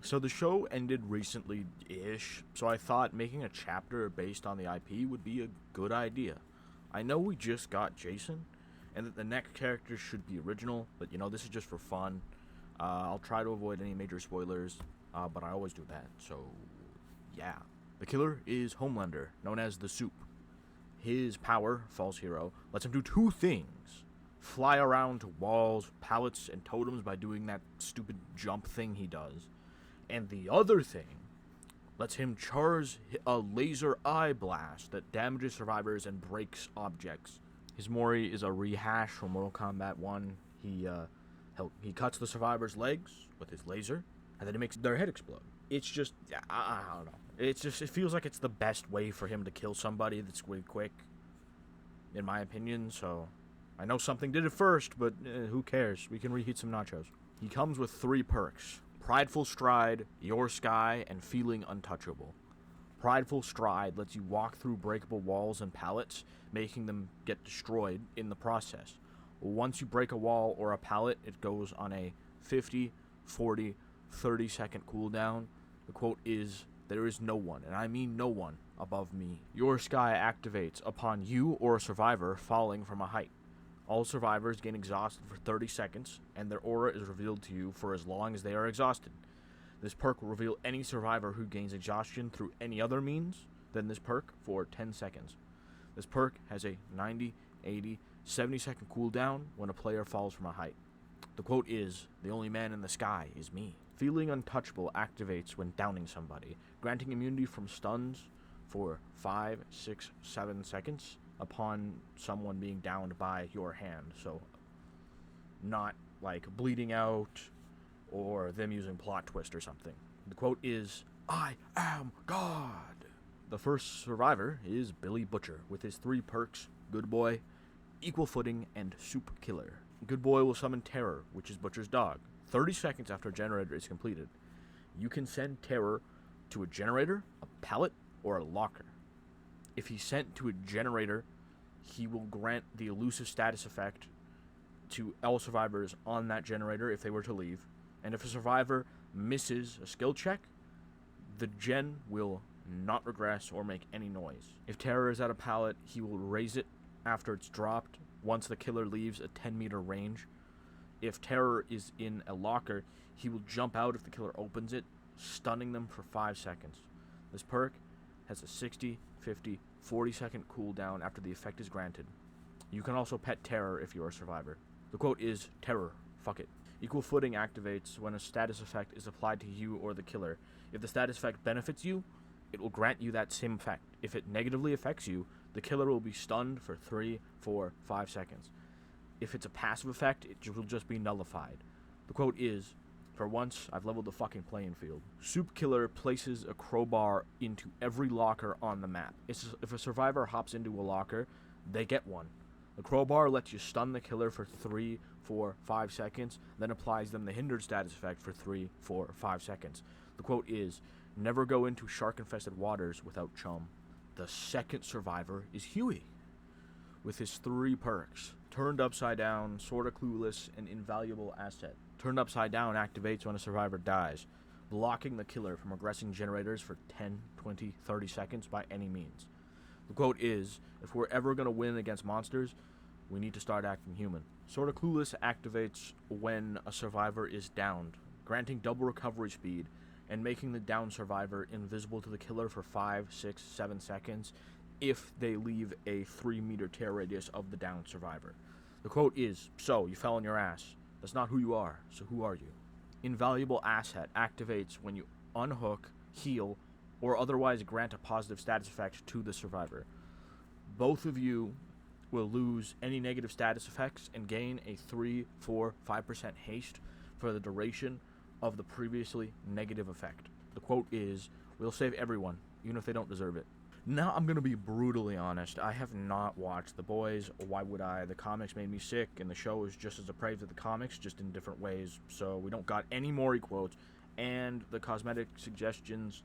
So the show ended recently-ish, so I thought making a chapter based on the IP would be a good idea. I know we just got Jason, and that the next characters should be original, but this is just for fun. I'll try to avoid any major spoilers, but I always do that, so yeah. The killer is Homelander, known as the Soup. His power, false hero, lets him do two things. Fly around to walls, pallets, and totems by doing that stupid jump thing he does. And the other thing lets him charge a laser eye blast that damages survivors and breaks objects. His Mori is a rehash from Mortal Kombat 1. He cuts the survivors' legs with his laser, and then he makes their head explode. It's just, I don't know. It feels like it's the best way for him to kill somebody that's really quick, in my opinion, so I know something did it first, but who cares? We can reheat some nachos. He comes with 3 perks. Prideful Stride, Your Sky, and Feeling Untouchable. Prideful Stride lets you walk through breakable walls and pallets, making them get destroyed in the process. Once you break a wall or a pallet, it goes on a 50, 40, 30-second cooldown. The quote is, "There is no one, and I mean no one, above me." Your Sky activates upon you or a survivor falling from a height. All survivors gain exhausted for 30 seconds, and their aura is revealed to you for as long as they are exhausted. This perk will reveal any survivor who gains exhaustion through any other means than this perk for 10 seconds. This perk has a 90, 80, 70-second cooldown when a player falls from a height. The quote is, "The only man in the sky is me." Feeling Untouchable activates when downing somebody, granting immunity from stuns for 5, 6, 7 seconds upon someone being downed by your hand. So, not like bleeding out or them using plot twist or something. The quote is, "I am God." The first survivor is Billy Butcher with his 3 perks, Good Boy, Equal Footing, and Soup Killer. Good Boy will summon Terror, which is Butcher's dog, 30 seconds after a generator is completed. You can send Terror to a generator, a pallet, or a locker. If he's sent to a generator, he will grant the elusive status effect to all survivors on that generator if they were to leave. And if a survivor misses a skill check, the gen will not regress or make any noise. If Terror is at a pallet, he will raise it after it's dropped once the killer leaves a 10-meter range. If Terror is in a locker, he will jump out if the killer opens it, stunning them for 5 seconds. This perk has a 60, 50, 40-second cooldown after the effect is granted. You can also pet Terror if you're a survivor. The quote is, "Terror, fuck it." Equal Footing activates when a status effect is applied to you or the killer. If the status effect benefits you, it will grant you that same effect. If it negatively affects you, the killer will be stunned for 3, 4, 5 seconds. If it's a passive effect, it will just be nullified. The quote is, "For once, I've leveled the fucking playing field." Soup Killer places a crowbar into every locker on the map. If a survivor hops into a locker, they get one. The crowbar lets you stun the killer for 3, 4, 5 seconds, then applies them the hindered status effect for 3, 4, 5 seconds. The quote is, "Never go into shark-infested waters without chum." The second survivor is Huey, with his 3 perks. Turned Upside Down, Sorta Clueless, and Invaluable Asset. Turned Upside Down activates when a survivor dies, blocking the killer from regressing generators for 10, 20, 30 seconds by any means. The quote is, "If we're ever going to win against monsters, we need to start acting human." Sorta Clueless activates when a survivor is downed, granting double recovery speed and making the downed survivor invisible to the killer for 5, 6, 7 seconds if they leave a 3-meter tear radius of the downed survivor. The quote is, "So, you fell on your ass. That's not who you are, so who are you?" Invaluable Asset activates when you unhook, heal, or otherwise grant a positive status effect to the survivor. Both of you will lose any negative status effects and gain a 3, 4, 5% haste for the duration of the previously negative effect. The quote is, "We'll save everyone, even if they don't deserve it." Now, I'm going to be brutally honest. I have not watched The Boys. Why would I? The comics made me sick, and the show is just as depraved as the comics, just in different ways. So we don't got any Maury quotes, and the cosmetic suggestions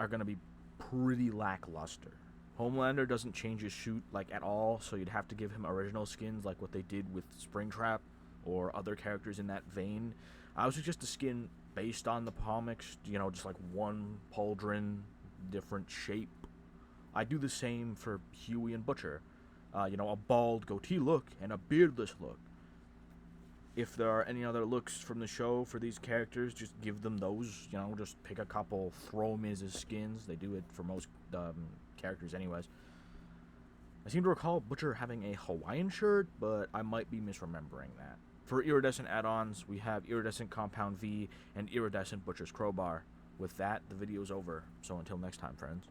are going to be pretty lackluster. Homelander doesn't change his suit, at all, so you'd have to give him original skins like what they did with Springtrap or other characters in that vein. I would suggest a skin based on the comics, you know, just like one pauldron, different shape. I do the same for Huey and Butcher. You know, a bald goatee look and a beardless look. If there are any other looks from the show for these characters, just give them those. You know, just pick a couple, throw them as skins. They do it for most characters anyways. I seem to recall Butcher having a Hawaiian shirt, but I might be misremembering that. For iridescent add-ons, we have Iridescent Compound V and Iridescent Butcher's Crowbar. With that, the video's over. So until next time, friends.